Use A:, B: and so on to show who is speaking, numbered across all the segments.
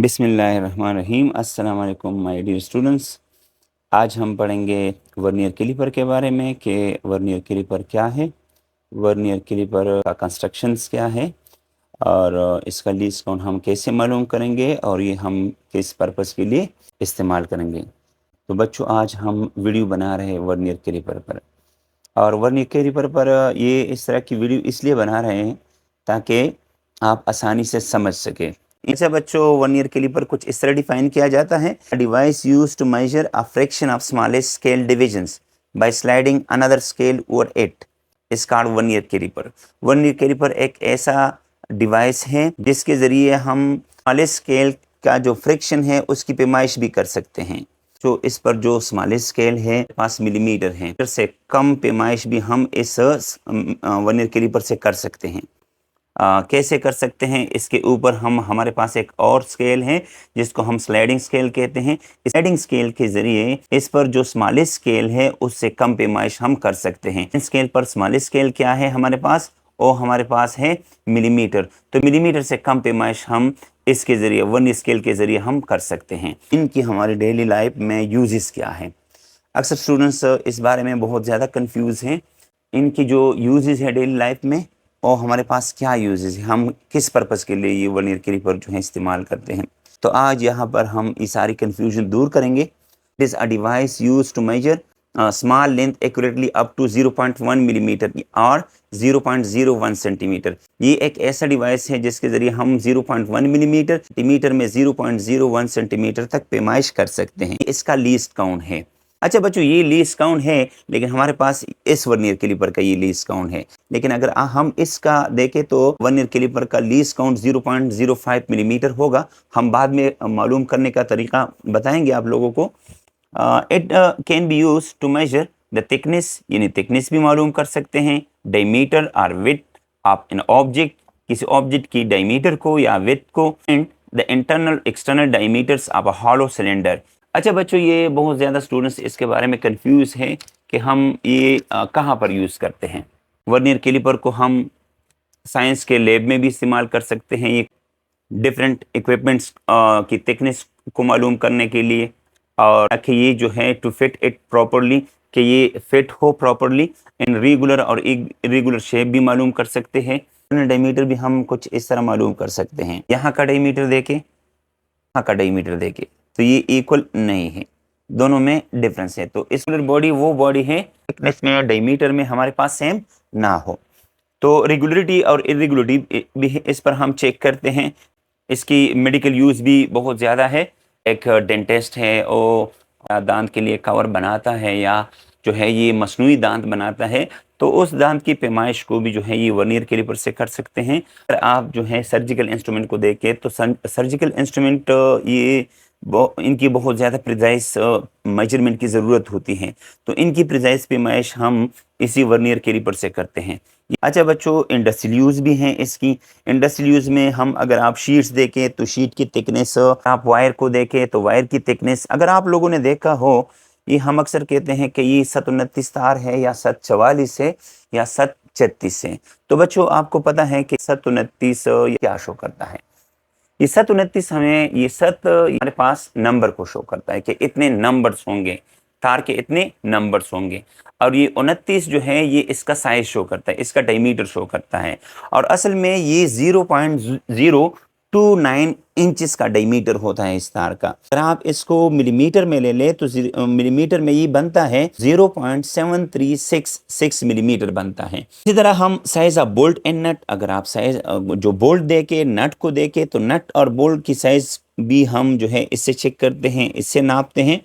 A: बिस्मिल्लाहिर्रहमानिर्रहीम। अस्सलाम वालेकुम माय डियर स्टूडेंट्स। आज हम पढ़ेंगे वर्नियर कैलिपर के बारे में कि वर्नियर कैलिपर क्या है, वर्नियर कैलिपर का कंस्ट्रक्शंस क्या है और इसका लीस्ट काउंट हम कैसे मालूम करेंगे और ये हम किस पर्पस के लिए इस्तेमाल करेंगे। तो बच्चों, आज हम वीडियो बना रहे हैं वर्नियर कैलिपर पर। और वर्नियर कैलिपर पर ये इस तरह की वीडियो इसलिए बना रहे हैं ताकि आप आसानी से समझ सकें। इनसे बच्चों, वर्नियर कैलिपर कुछ इस तरह डिफाइन किया जाता है: device use to measure a fraction of smallest scale divisions by sliding another scale over it is called vernier calliper. Vernier calliper एक ऐसा डिवाइस है जिसके ज़रिए हम स्मॉलेस्ट स्केल का जो फ्रैक्शन है उसकी पैमाइश भी कर सकते हैं। जो इस पर जो स्मॉलेस्ट स्केल है 5 मिलीमीटर है, से कम पैमाइश भी हम इस वर्नियर कैलिपर से कर सकते हैं। कैसे कर सकते हैं? इसके ऊपर हमारे पास एक और स्केल है जिसको हम स्लाइडिंग स्केल कहते हैं। स्लाइडिंग स्केल के ज़रिए इस पर जो स्मॉलेस्ट स्केल है उससे कम पैमाइश हम कर सकते हैं। इन स्केल पर स्मॉलेस्ट स्केल क्या है हमारे पास? वो हमारे पास है मिलीमीटर। तो मिलीमीटर से कम पैमाइश हम इसके ज़रिए वर्नियर स्केल के ज़रिए हम कर सकते हैं। इनकी हमारी डेली लाइफ में यूजेस क्या है? अक्सर स्टूडेंट्स इस बारे में बहुत ज़्यादा कंफ्यूज हैं। इनकी जो यूजेस है डेली लाइफ में और हमारे पास क्या यूजेस है, हम किस पर्पज़ के लिए ये वर्नियर कैलिपर जो है इस्तेमाल करते हैं। तो आज यहाँ पर हम ये सारी कन्फ्यूजन दूर करेंगे। It is a device use to measure small length accurately up to 0.1 millimetre और 0.01 सेंटीमीटर। ये एक ऐसा डिवाइस है जिसके ज़रिए हम 0.1 मिलीमीटर सेंटीमीटर में 0.01 सेंटीमीटर तक पैमाइश कर सकते हैं। इसका लीस्ट काउंट है। अच्छा बच्चों, ये लीस्ट काउंट है, लेकिन हमारे पास इस वर्नियर कैलिपर का ये लीस्ट काउंट है। लेकिन अगर हम इसका देखें तो वर्नियर कैलिपर का लीस्ट काउंट 0.05 मिलीमीटर होगा। हम बाद में मालूम करने का तरीका बताएंगे आप लोगों को। It can be use to measure the thickness, यानी थिकनेस भी मालूम कर सकते हैं। डायमीटर और विड्थ ऑफ एन ऑब्जेक्ट, किसी ऑब्जेक्ट की डायमीटर को या विड्थ को, and the internal external diameters of a hollow cylinder. अच्छा बच्चों, ये बहुत ज़्यादा स्टूडेंट्स इसके बारे में कंफ्यूज हैं कि हम ये कहाँ पर यूज़ करते हैं। वर्नियर कैलिपर को हम साइंस के लैब में भी इस्तेमाल कर सकते हैं, ये डिफरेंट इक्विपमेंट्स की थिकनेस को मालूम करने के लिए, और कि ये जो है टू फिट इट प्रॉपरली, कि ये फिट हो प्रॉपरली इन रेगुलर और इरेगुलर शेप भी मालूम कर सकते हैं। डायमीटर भी हम कुछ इस तरह मालूम कर सकते हैं। यहाँ का डायमीटर देके, यहाँ का डायमीटर देके, तो ये इक्वल नहीं है, दोनों में डिफरेंस है। तो इसकुलर बॉडी वो बॉडी है थिकनेस में और डायमीटर में हमारे पास सेम ना हो। तो रेगुलरिटी और इरेगुलरिटी भी इस पर हम चेक करते हैं। इसकी मेडिकल यूज़ भी बहुत ज़्यादा है। एक डेंटिस्ट है, वो दांत के लिए कवर बनाता है या जो है ये मसनूई दांत बनाता है, तो उस दांत की पैमाइश को भी जो है ये वर्नियर कैलिपर से कर सकते हैं। अगर आप जो है सर्जिकल इंस्ट्रूमेंट को देखें तो सर्जिकल इंस्ट्रूमेंट ये इनकी बहुत ज़्यादा प्रिसाइज मेजरमेंट की ज़रूरत होती है, तो इनकी प्रिसाइज पैमाइश हम इसी वर्नियर कैलिपर से करते हैं। अच्छा बच्चों, इंडस्ट्रियल यूज़ भी हैं इसकी। इंडस्ट्रियल यूज़ में हम अगर आप शीट्स देखें तो शीट की थिकनेस, आप वायर को देखें तो वायर की थिकनेस, अगर आप लोगों ने देखा हो, ये हम अक्सर कहते हैं कि ये 729 तार है या 744 है या 736 है। तो बच्चों, आपको पता है कि 729 क्या शो करता है? ये 729 हमें ये हमारे पास नंबर को शो करता है कि इतने नंबर्स होंगे, तार के इतने नंबर्स होंगे। और ये 29 जो है ये इसका साइज शो करता है, इसका डायमीटर शो करता है। और असल में ये 0.029 इंचेस का डायमीटर होता है इस तार का। अगर आप इसको मिलीमीटर में ले ले तो मिलीमीटर में ये बनता है 0.7366 मिलीमीटर बनता है। इसी तरह हम size of bolt and nut, अगर आप साइज जो बोल्ट देके नट को देके तो नट और बोल्ट की साइज भी हम जो है इससे चेक करते हैं, इससे नापते हैं।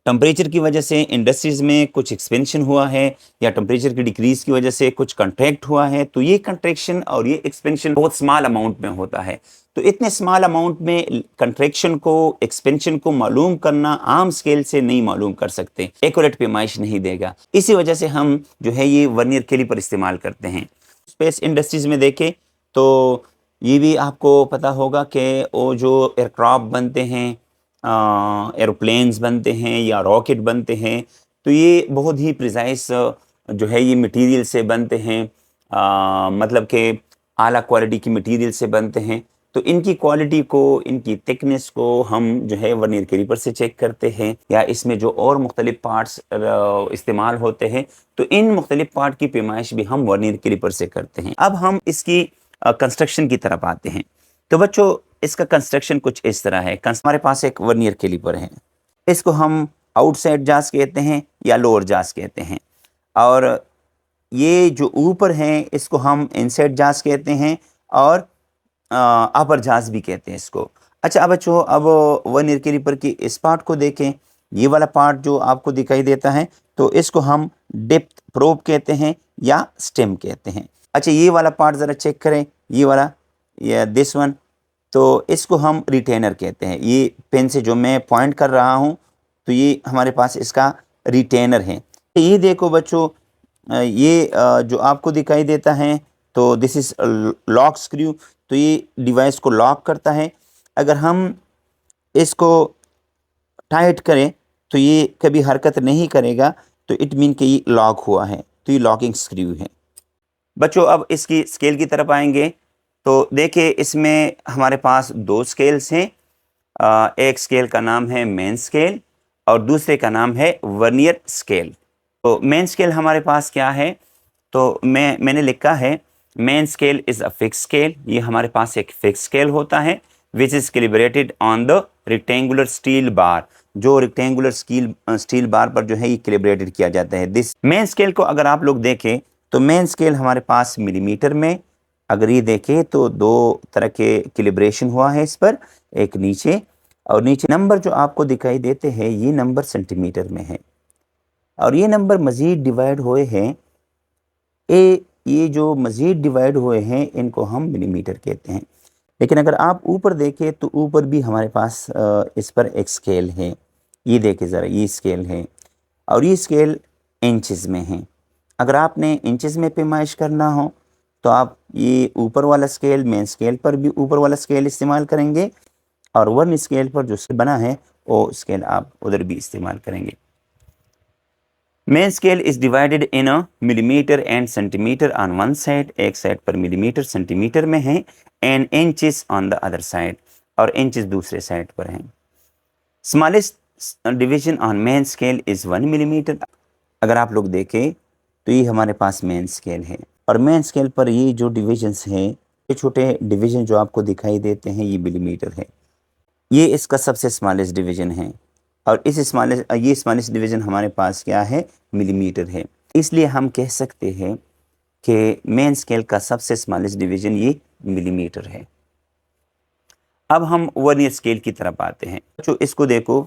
A: टेम्परेचर की वजह से इंडस्ट्रीज में कुछ एक्सपेंशन हुआ है या टेम्परेचर की डिक्रीज की वजह से कुछ कंट्रैक्ट हुआ है, तो ये कंट्रैक्शन और ये एक्सपेंशन बहुत स्मॉल अमाउंट में होता है। तो इतने स्मॉल अमाउंट में कंट्रैक्शन को, एक्सपेंशन को मालूम करना आम स्केल से नहीं मालूम कर सकते, एक्यूरेट पैमाइश नहीं देगा। इसी वजह से हम जो है ये वर्नियर कैलिपर इस्तेमाल करते हैं। स्पेस इंडस्ट्रीज में देखें तो ये भी आपको पता होगा कि वो जो एयरक्राफ्ट बनते हैं, एरोप्लेन्स बनते हैं या रॉकेट बनते हैं, तो ये बहुत ही प्रिसाइज जो है ये मटेरियल से बनते हैं, मतलब कि आला क्वालिटी की मटेरियल से बनते हैं। तो इनकी क्वालिटी को, इनकी थिकनेस को हम जो है वर्नियर कैलिपर से चेक करते हैं, या इसमें जो और मुख्तलिफ पार्ट्स इस्तेमाल होते हैं तो इन मुख्तलिफ पार्ट की पैमाइश भी हम वर्नियर कैलिपर से करते हैं। अब हम इसकी कंस्ट्रक्शन की तरफ आते हैं। तो बच्चों इसका कंस्ट्रक्शन कुछ इस तरह है। हमारे पास एक वर्नियर कैलिपर है, इसको हम आउटसाइड जास कहते हैं या लोअर जास कहते हैं, और ये जो ऊपर हैं इसको हम इनसाइड जास कहते हैं और अपर जास भी कहते हैं इसको। अच्छा अब बच्चों, अब वर्नियर कैलिपर की इस पार्ट को देखें, ये वाला पार्ट जो आपको दिखाई देता है तो इसको हम डेप्थ प्रोब कहते हैं या स्टेम कहते हैं। अच्छा ये वाला पार्ट ज़रा चेक करें, ये वाला, या दिस वन, तो इसको हम रिटेनर कहते हैं। ये पेन से जो मैं पॉइंट कर रहा हूँ तो ये हमारे पास इसका रिटेनर है। ये देखो बच्चों, ये जो आपको दिखाई देता है तो दिस इज़ लॉक स्क्रू, तो ये डिवाइस को लॉक करता है। अगर हम इसको टाइट करें तो ये कभी हरकत नहीं करेगा, तो इट मीन कि ये लॉक हुआ है, तो ये लॉकिंग स्क्रू है। बच्चों अब इसकी स्केल की तरफ आएंगे तो देखिए इसमें हमारे पास दो स्केल्स हैं। एक स्केल का नाम है मेन स्केल और दूसरे का नाम है वर्नियर स्केल। तो मेन स्केल हमारे पास क्या है, तो मैंने लिखा है main scale is a fix scale. ये हमारे पास एक फिक्स स्केल होता है which is calibrated on the rectangular steel bar. जो रेक्टेंगुलर स्टील बार पर जो है ये कैलिब्रेटेड किया जाता है। दिस मेन स्केल को अगर आप लोग देखें तो मेन स्केल हमारे पास मिलीमीटर में, अगर ये देखें तो दो तरह के कैलिब्रेशन हुआ है इस पर, एक नीचे और नीचे नंबर जो आपको दिखाई देते हैं ये नंबर सेंटीमीटर में है, और ये नंबर मज़ीद डिवाइड हुए हैं, ये जो मज़ीद डिवाइड हुए हैं इनको हम मिलीमीटर कहते हैं। लेकिन अगर आप ऊपर देखें तो ऊपर भी हमारे पास इस पर एक स्केल है, ये देखें ज़रा, ये स्केल है और ये स्केल इंचज़ में है। अगर आपने इंचज़ में पैमाइश करना हो तो आप ये ऊपर वाला स्केल, मेन स्केल पर भी ऊपर वाला स्केल इस्तेमाल करेंगे, और वर्नियर स्केल पर जो बना है वो स्केल आप उधर भी इस्तेमाल करेंगे। Main scale is divided in a millimetre and centimetre on one side, एक साइड पर मिलीमीटर सेंटीमीटर में है, and inches on the other side, और इंचेस दूसरे साइड पर हैं। Smallest division on main scale is 1 millimetre. अगर आप लोग देखें तो ये हमारे पास मेन स्केल है, और मेन स्केल पर ये जो डिविजन्स हैं, ये छोटे डिवीजन जो आपको दिखाई देते हैं ये मिलीमीटर है। ये इसका सबसे स्मॉलेस्ट डिवीजन है, और ये स्मॉलेस्ट डिवीजन हमारे पास क्या है, मिलीमीटर है। इसलिए हम कह सकते हैं कि मेन स्केल का सबसे स्मॉलेस्ट डिवीजन ये मिलीमीटर है। अब हम वर्नियर स्केल की तरफ आते हैं। जो इसको देखो,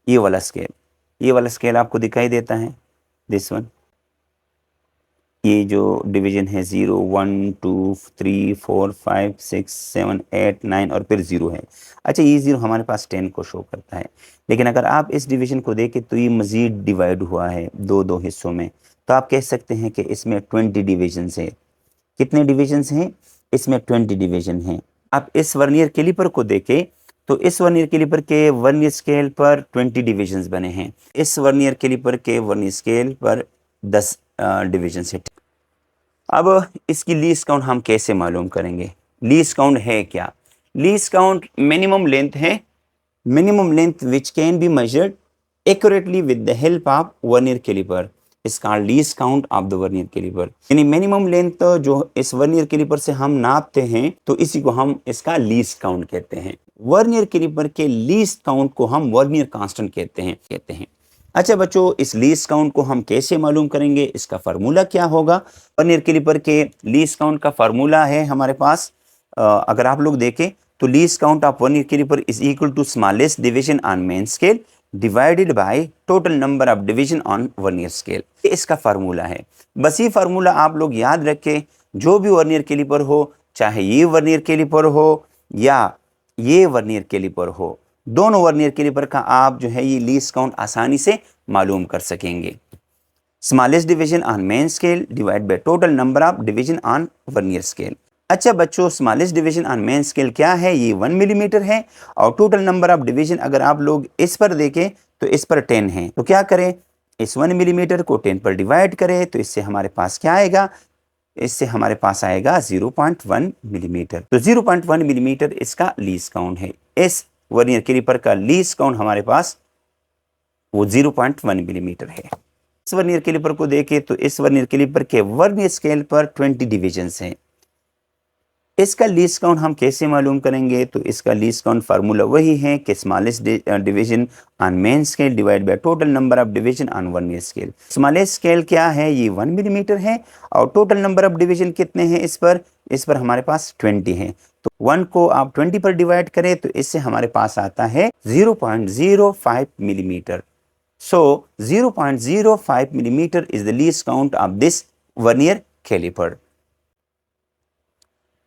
A: ये वाला स्केल आपको दिखाई देता है, दिस वन। ये जो डिवीजन है 0, 1, 2, 3, 4, 5, 6, 7, 8, 9 और फिर 0 है। अच्छा ये 0 हमारे पास 10 को शो करता है, लेकिन अगर आप इस डिवीजन को देखें तो ये मज़ीद डिवाइड हुआ है दो हिस्सों में, तो आप कह सकते हैं कि इसमें 20 डिवीजन्स हैं। कितने डिवीजन्स हैं इसमें? 20 डिवीजन हैं। आप इस वर्नियर कैलिपर को देखें तो इस वर्नियर कैलिपर के वर्नियर स्केल पर 20 डिवीजन्स बने हैं, इस वर्नियर कैलिपर के वर्नियर स्केल पर 10 डिवीजन्स हैं। अब इसकी लीस्ट काउंट हम कैसे मालूम करेंगे? लीस्ट काउंट है क्या? लीस्ट काउंट मिनिमम लेंथ है, minimum length which can be measured accurately with the help of vernier calliper is called least count of the vernier calliper. यानी मिनिमम लेंथ जो इस वर्नियर कैलिपर से हम नापते हैं तो इसी को हम इसका लीस्ट काउंट कहते हैं। वर्नियर कैलिपर के लीस्ट काउंट को हम वर्नियर कांस्टेंट कहते हैं। अच्छा बच्चों, इस लीस्ट काउंट को हम कैसे मालूम करेंगे? इसका फार्मूला क्या होगा? वर्नियर कैलिपर के लीस्ट काउंट का फार्मूला है हमारे पास, अगर आप लोग देखें तो least count of vernier calliper is equal to smallest division on main scale divided by total number of division on vernier scale. ये इसका फार्मूला है। बस ये फार्मूला आप लोग याद रखें, जो भी वर्नियर कैलिपर हो, चाहे ये वर्नियर कैलिपर हो या ये वर्नियर कैलिपर हो, दोनों वर्नियर कैलिपर का आप जो है ये लीस्ट काउंट आसानी से मालूम कर सकेंगे। Smallest division on main scale divide by total number of division on vernier scale. अच्छा बच्चों, smallest division on main scale क्या है? ये 1 मिलीमीटर है, और टोटल नंबर ऑफ डिवीजन अगर आप लोग इस पर देखें तो इस पर 10 है। तो क्या करें, इस 1 मिलीमीटर को 10 पर डिवाइड करें तो इससे हमारे पास क्या आएगा, इससे हमारे पास आएगा 0.1 मिलीमीटर। तो 0.1 मिलीमीटर इसका लीस्ट काउंट है। इस वर्नियर कैलिपर का लीस्ट काउंट हमारे पास वो 0.1 मिलीमीटर है। इस वर्नियर कैलिपर को देखें तो इस वर्नियर कैलिपर के वर्नियर स्केल पर 20 डिविजन्स हैं। इसका लीस्ट काउंट हम कैसे मालूम करेंगे? तो इसका लीस्ट काउंट फार्मूला वही है कि smallest division on main scale divide by total number of division on vernier scale. Smallest scale क्या है? ये 1 मिलीमीटर है और टोटल नंबर ऑफ डिवीजन कितने हैं इस पर हमारे पास 20 हैं। तो 1 को आप 20 पर डिवाइड करें तो इससे हमारे पास आता है 0.05 millimetre. So 0.05 millimeter is the least count of this vernier caliper।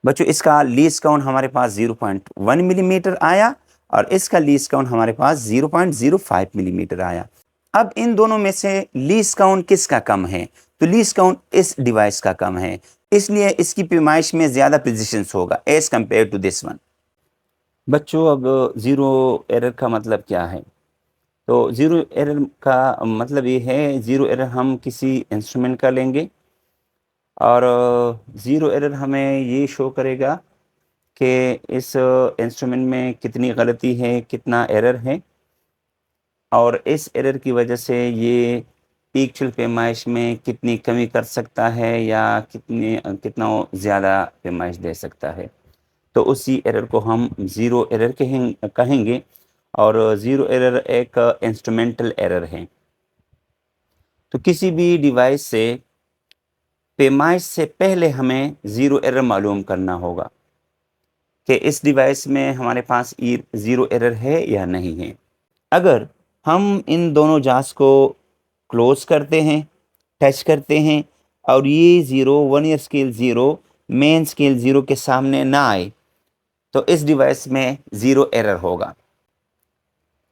A: बच्चों इसका लीस्ट काउंट हमारे पास 0.1 मिलीमीटर आया और इसका लीस्ट काउंट हमारे पास 0.05 मिलीमीटर आया। अब इन दोनों में से लीस्ट काउंट किसका कम है? तो लीस्ट काउंट इस डिवाइस का कम है, इसलिए इसकी पैमाइश में ज़्यादा प्रिसिशंस होगा as compare to this one. बच्चों अब ज़ीरो एरर का मतलब क्या है? तो ज़ीरो एरर का मतलब ये है, ज़ीरो एरर हम किसी इंस्ट्रूमेंट का लेंगे और ज़ीरो एरर हमें ये शो करेगा कि इस इंस्ट्रूमेंट में कितनी गलती है, कितना एरर है, और इस एरर की वजह से ये एक्चुअल पैमाइश में कितनी कमी कर सकता है या कितना ज़्यादा पैमाइश दे सकता है। तो उसी एरर को हम ज़ीरो एरर कहेंगे और ज़ीरो एरर एक इंस्ट्रूमेंटल एरर है। तो किसी भी डिवाइस से पैमाइश से पहले हमें ज़ीरो एरर मालूम करना होगा कि इस डिवाइस में हमारे पास ज़ीरो एरर है या नहीं है। अगर हम इन दोनों जांच को क्लोज करते हैं, टच करते हैं और ये zero vernier scale zero main scale zero के सामने ना आए तो इस डिवाइस में ज़ीरो एरर होगा।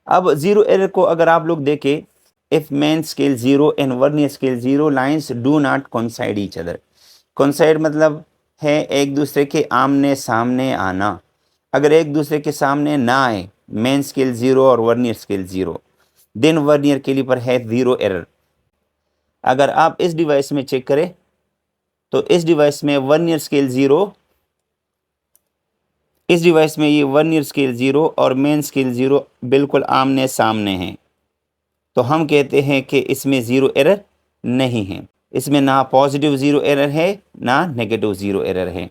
A: अब ज़ीरो एरर को अगर आप लोग देखें, if main scale zero and vernier scale zero lines do not coincide each other. Coincide मतलब है एक दूसरे के आमने सामने आना। अगर एक दूसरे के सामने ना आए मेन स्केल ज़ीरो और vernier scale zero, then vernier calliper है ज़ीरो एरर। अगर आप इस डिवाइस में चेक करें तो इस डिवाइस में वर्नियर स्केल ज़ीरो, इस डिवाइस में ये वर्नियर स्केल ज़ीरो और मेन स्केल ज़ीरो बिल्कुल आमने सामने हैं, तो हम कहते हैं कि इसमें ज़ीरो एरर नहीं है। इसमें ना पॉजिटिव ज़ीरो एरर है ना नेगेटिव ज़ीरो एरर है।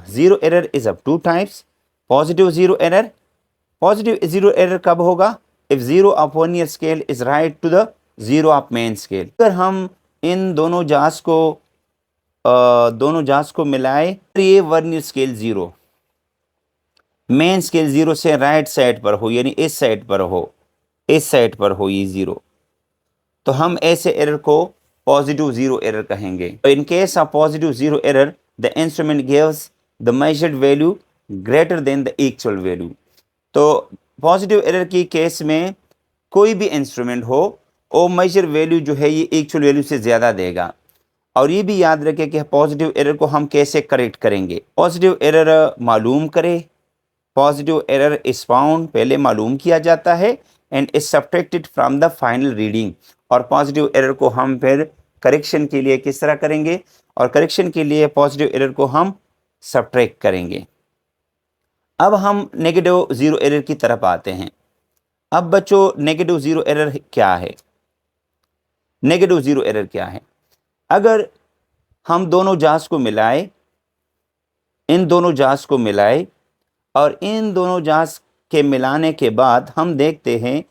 A: Zero error is of two types. Positive zero error, positive zero error कब होगा? If zero of vernier scale is right to the zero of main scale. अगर हम इन दोनों जांच को मिलाए, ये vernier scale zero main scale zero से राइट साइड पर हो, यानी इस साइड पर हो, इस साइड पर हो ये ज़ीरो, तो हम ऐसे एरर को पॉजिटिव ज़ीरो एरर कहेंगे। इन case of positive zero error the instrument gives the measured value greater than the actual value. तो पॉजिटिव एरर की केस में कोई भी इंस्ट्रूमेंट हो वो मेजर वैल्यू जो है ये एक्चुअल वैल्यू से ज़्यादा देगा। और ये भी याद रखें कि पॉजिटिव एरर को हम कैसे करेक्ट करेंगे। पॉजिटिव एरर मालूम करें, पॉजिटिव एरर इज फाउंड पहले मालूम किया जाता है and is subtracted from the final reading. और पॉजिटिव एरर को हम फिर करेक्शन के लिए किस तरह करेंगे? और करेक्शन के लिए पॉजिटिव एरर को हम सब्ट्रैक्ट करेंगे। अब हम नेगेटिव ज़ीरो एरर की तरफ आते हैं। अब बच्चों नेगेटिव ज़ीरो एरर क्या है? नेगेटिव ज़ीरो एरर क्या है? अगर हम दोनों जांच को मिलाए, इन दोनों जांच को मिलाए और इन दोनों जांच के मिलाने के बाद हम देखते हैं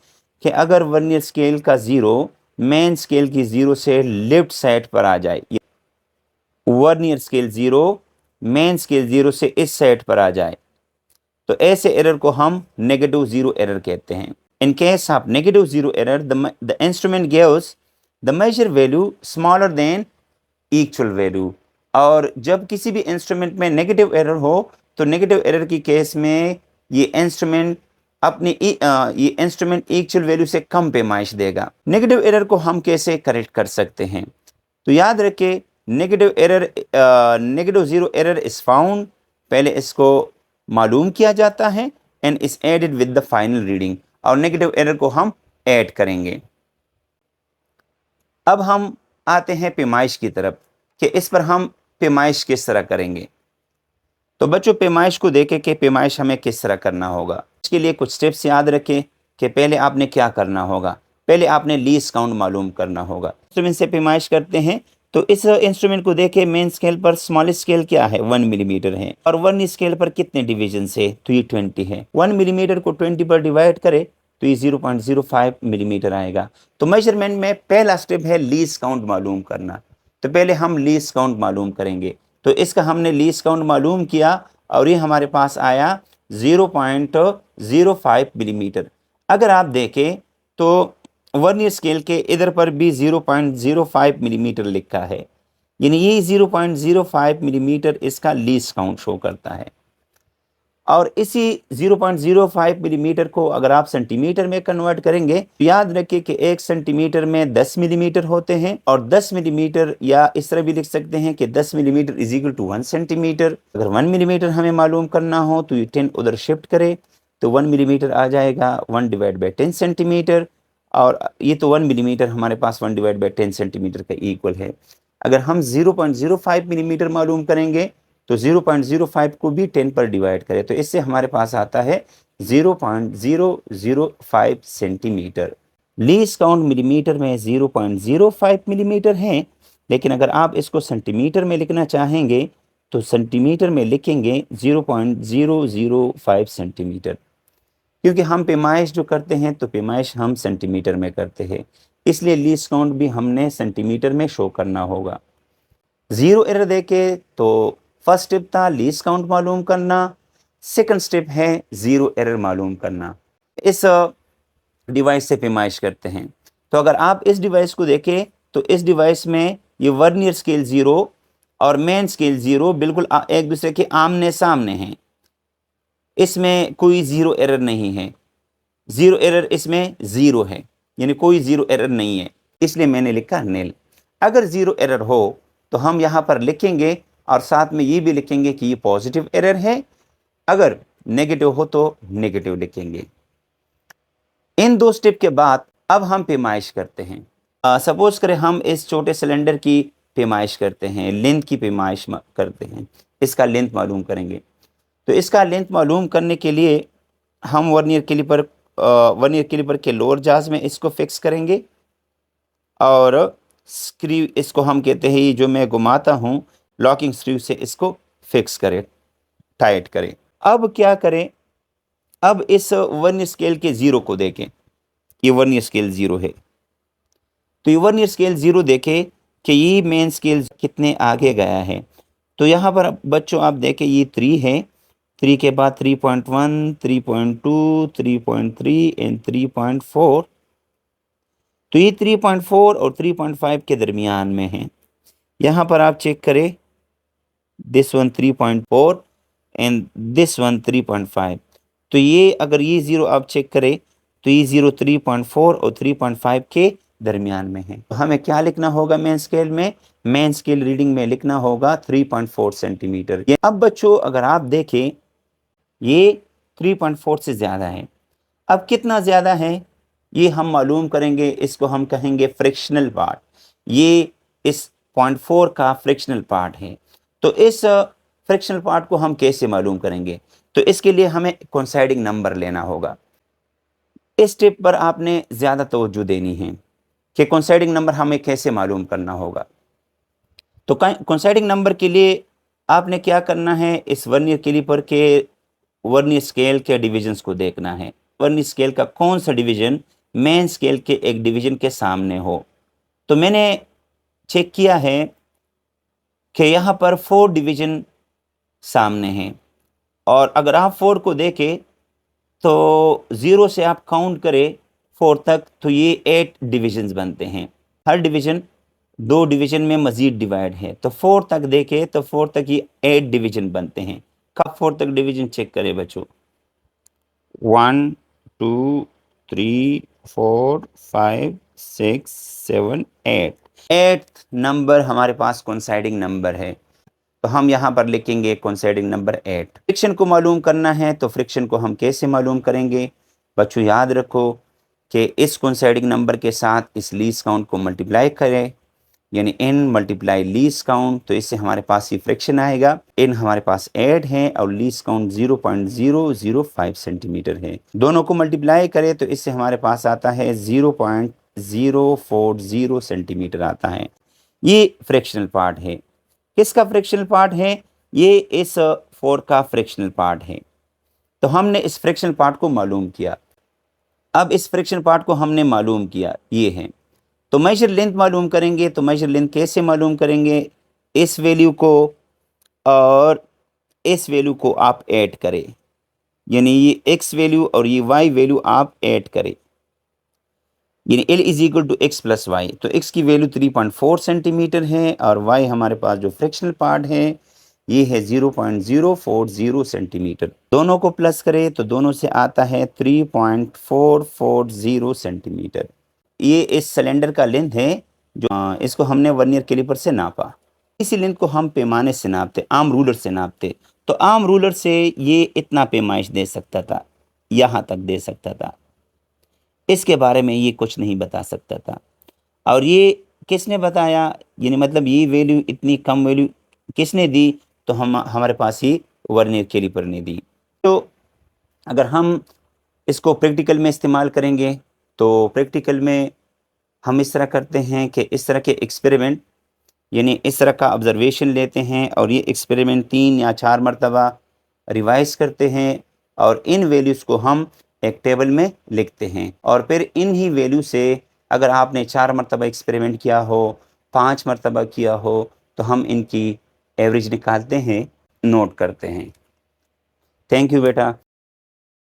A: कि अगर वर्नियर स्केल का ज़ीरो मेन स्केल की ज़ीरो से लेफ्ट साइड पर आ जाए, vernier scale zero main scale zero से इस साइड पर आ जाए, तो ऐसे एरर को हम नेगेटिव ज़ीरो एरर कहते हैं। In case of negative zero error the instrument gives the measure value smaller than actual value. और जब किसी भी इंस्ट्रूमेंट में नेगेटिव एरर हो तो नेगेटिव एरर की केस में ये इंस्ट्रूमेंट एक्चुअल वैल्यू से कम पैमाइश देगा। नेगेटिव एरर को हम कैसे करेक्ट कर सकते हैं? तो याद रखें negative zero error is found, पहले इसको मालूम किया जाता है and is added with the final reading, और नेगेटिव एरर को हम ऐड करेंगे। अब हम आते हैं पैमाइश की तरफ कि इस पर हम पैमाइश किस तरह करेंगे। तो बच्चों पैमाइश को देखें कि पैमाइश हमें किस तरह करना होगा। इसके लिए कुछ स्टेप्स याद रखें कि पहले आपने क्या करना होगा। पहले आपने लीस्ट काउंट मालूम करना होगा। इंस्ट्रूमेंट से पैमाइश करते हैं तो इस इंस्ट्रूमेंट को देखें, मेन स्केल पर स्मॉलेस्ट स्केल क्या है 1 मिलीमीटर है, और 1 स्केल पर कितने डिवीजन है, तो ये 20 है। 1 मिलीमीटर को 20 पर डिवाइड करें तो ये 0.05 मिलीमीटर आएगा। तो मेजरमेंट में पहला स्टेप है लीस्ट काउंट मालूम करना। तो पहले हम लीस्ट काउंट मालूम करेंगे। तो इसका हमने लीस्ट काउंट मालूम किया और ये हमारे पास आया 0.05 मिलीमीटर। अगर आप देखें तो वर्नियर स्केल के इधर पर भी 0.05 मिलीमीटर लिखा है, यानी ये 0.05 मिलीमीटर इसका लीस्ट काउंट शो करता है। और इसी 0.05 मिलीमीटर को अगर आप सेंटीमीटर में कन्वर्ट करेंगे तो याद रखिए कि 1 सेंटीमीटर में 10 मिलीमीटर होते हैं, और 10 मिलीमीटर, या इस तरह भी लिख सकते हैं कि 10 millimetre is equal to 1 centimetre. अगर 1 मिलीमीटर हमें मालूम करना हो तो ये 10 उधर शिफ्ट करें तो 1 मिलीमीटर आ जाएगा 1 डिवाइड बाई 10 सेंटीमीटर, और ये तो 1 मिलीमीटर हमारे पास 1 डिवाइड बाई 10 सेंटीमीटर का इक्वल है। अगर हम 0.05 मिलीमीटर मालूम करेंगे तो 0.05 को भी 10 पर डिवाइड करें तो इससे हमारे पास आता है 0.005 सेंटीमीटर। लीस्ट काउंट मिलीमीटर में 0.05 मिलीमीटर है, लेकिन अगर आप इसको सेंटीमीटर में लिखना चाहेंगे तो सेंटीमीटर में लिखेंगे 0.005 सेंटीमीटर, क्योंकि हम पैमाइश जो करते हैं तो पैमाइश हम सेंटीमीटर में करते हैं, इसलिए लीस्ट काउंट भी हमने सेंटीमीटर में शो करना होगा। जीरो एरर देके तो फर्स्ट स्टेप था लीस्ट काउंट मालूम करना, सेकंड स्टेप है जीरो एरर मालूम करना। इस डिवाइस से पैमाइश करते हैं। तो अगर आप इस डिवाइस को देखें तो इस डिवाइस में ये वर्नियर स्केल 0 और मेन स्केल 0 बिल्कुल एक दूसरे के आमने सामने हैं, इसमें कोई जीरो एरर नहीं है। जीरो एरर इसमें 0 है, यानी कोई जीरो एरर नहीं है, इसलिए मैंने लिखा नील। अगर जीरो एरर हो तो हम यहाँ पर लिखेंगे और साथ में ये भी लिखेंगे कि ये पॉजिटिव एरर है, अगर नेगेटिव हो तो नेगेटिव लिखेंगे। इन दो स्टेप के बाद अब हम पैमाइश करते हैं। सपोज करें हम इस छोटे सिलेंडर की पैमाइश करते हैं, लेंथ की पैमाइश करते हैं, इसका लेंथ मालूम करेंगे। तो इसका लेंथ मालूम करने के लिए हम वर्नियर कैलिपर के लोअर जाज में इसको फिक्स करेंगे, और स्क्रू इसको हम कहते हैं, जो मैं घुमाता हूँ लॉकिंग स्क्रू से इसको फिक्स करें, टाइट करें। अब क्या करें, अब इस वर्नियर स्केल के 0 को देखें, ये वर्नियर स्केल 0 है, तो ये वर्नियर स्केल 0 देखें कि ये मेन स्केल कितने आगे गया है। तो यहाँ पर बच्चों आप देखें ये 3 है, 3 के बाद 3.1, 3.2, 3.3 एंड 3.4। तो ये 3.4 और 3.5 के दरमियान में है। यहाँ पर आप चेक करें, this one 3.4 and this one 3.5। तो ये अगर ये 0 आप चेक करें तो ये 0 3.4 और 3.5 के दरमियान में है। तो हमें क्या लिखना होगा मेन स्केल में, मेन स्केल रीडिंग में लिखना होगा 3.4 सेंटीमीटर। अब बच्चों अगर आप देखें ये 3.4 से ज़्यादा है। अब कितना ज़्यादा है ये हम मालूम करेंगे, इसको हम कहेंगे फ्रिक्शनल पार्ट। ये इस 0.4 का फ्रिक्शनल पार्ट है। तो इस फ्रिक्शनल पार्ट को हम कैसे मालूम करेंगे, तो इसके लिए हमें कोइंसाइडिंग नंबर लेना होगा। इस स्टेप पर आपने ज़्यादा तवज्जो देनी है कि कोइंसाइडिंग नंबर हमें कैसे मालूम करना होगा। तो कोइंसाइडिंग नंबर के लिए आपने क्या करना है, इस वर्नियर कैलिपर के वर्नियर स्केल के डिविजन्स को देखना है। वर्नियर स्केल का कौन सा डिवीजन मेन स्केल के एक डिवीजन के सामने हो। तो मैंने चेक किया है कि यहाँ पर 4 डिवीजन सामने हैं, और अगर आप 4 को देखें तो 0 से आप काउंट करें 4 तक तो ये 8 डिविजन्स बनते हैं। हर डिवीजन 2 डिवीजन में मज़ीद डिवाइड है। तो 4 तक देखें तो 4 तक ये 8 डिवीजन बनते हैं। कब 4 तक डिवीजन चेक करें बच्चों, 1 2 3 4 5 6 7 8। 8th नंबर हमारे पास कोइंसाइडिंग नंबर है, तो हम यहाँ पर लिखेंगे कोइंसाइडिंग नंबर 8। फ्रिक्शन को मालूम करना है, तो फ्रिक्शन को हम कैसे मालूम करेंगे बच्चों, याद रखो कि इस कोइंसाइडिंग नंबर के साथ इस लीस्ट काउंट को मल्टीप्लाई करें यानी n मल्टीप्लाई लीस्ट काउंट, तो इससे हमारे पास ये फ्रैक्शन आएगा। n हमारे पास 8 है और लीस्ट काउंट 0.005 सेंटीमीटर है। दोनों को मल्टीप्लाई करें तो इससे हमारे पास आता है 0.040 सेंटीमीटर आता है। ये फ्रैक्शनल पार्ट है। किसका फ्रैक्शनल पार्ट है? ये इस 4 का फ्रैक्शनल पार्ट है। तो हमने इस फ्रैक्शनल पार्ट को मालूम किया। अब इस फ्रैक्शनल पार्ट को हमने मालूम किया, ये है। तो मेजर लेंथ मालूम करेंगे। तो मेजर लेंथ कैसे मालूम करेंगे? इस वैल्यू को और इस वैल्यू को आप ऐड करें, यानी ये x वैल्यू और ये y वैल्यू आप ऐड करें, यानी L is equal to x plus y. तो x की वैल्यू 3.4 सेंटीमीटर है और y हमारे पास जो फ्रैक्शनल पार्ट है ये है 0.040 सेंटीमीटर। दोनों को प्लस करें तो दोनों से आता है 3.440 सेंटीमीटर। ये इस सिलेंडर का लेंथ है जो इसको हमने वर्नियर कैलिपर से नापा। इसी लेंथ को हम पैमाने से नापते, आम रूलर से नापते। तो आम रूलर से ये इतना पैमाइश दे सकता था, यहाँ तक दे सकता था, इसके बारे में ये कुछ नहीं बता सकता था। और ये किसने बताया? यानी मतलब ये वैल्यू, इतनी कम वैल्यू किसने दी? तो हमारे पास ही वर्नियर कैलिपर ने दी। तो अगर हम इसको प्रैक्टिकल में इस्तेमाल करेंगे तो प्रैक्टिकल में हम इस तरह करते हैं कि इस तरह के एक्सपेरिमेंट, यानी इस तरह का ऑब्जर्वेशन लेते हैं और ये एक्सपेरिमेंट 3 या 4 मरतबा रिवाइज करते हैं और इन वैल्यूज़ को हम एक टेबल में लिखते हैं। और फिर इन ही वैल्यू से अगर आपने 4 मरतबा एक्सपेरिमेंट किया हो, 5 मरतबा किया हो, तो हम इनकी एवरेज निकालते हैं, नोट करते हैं। थैंक यू बेटा।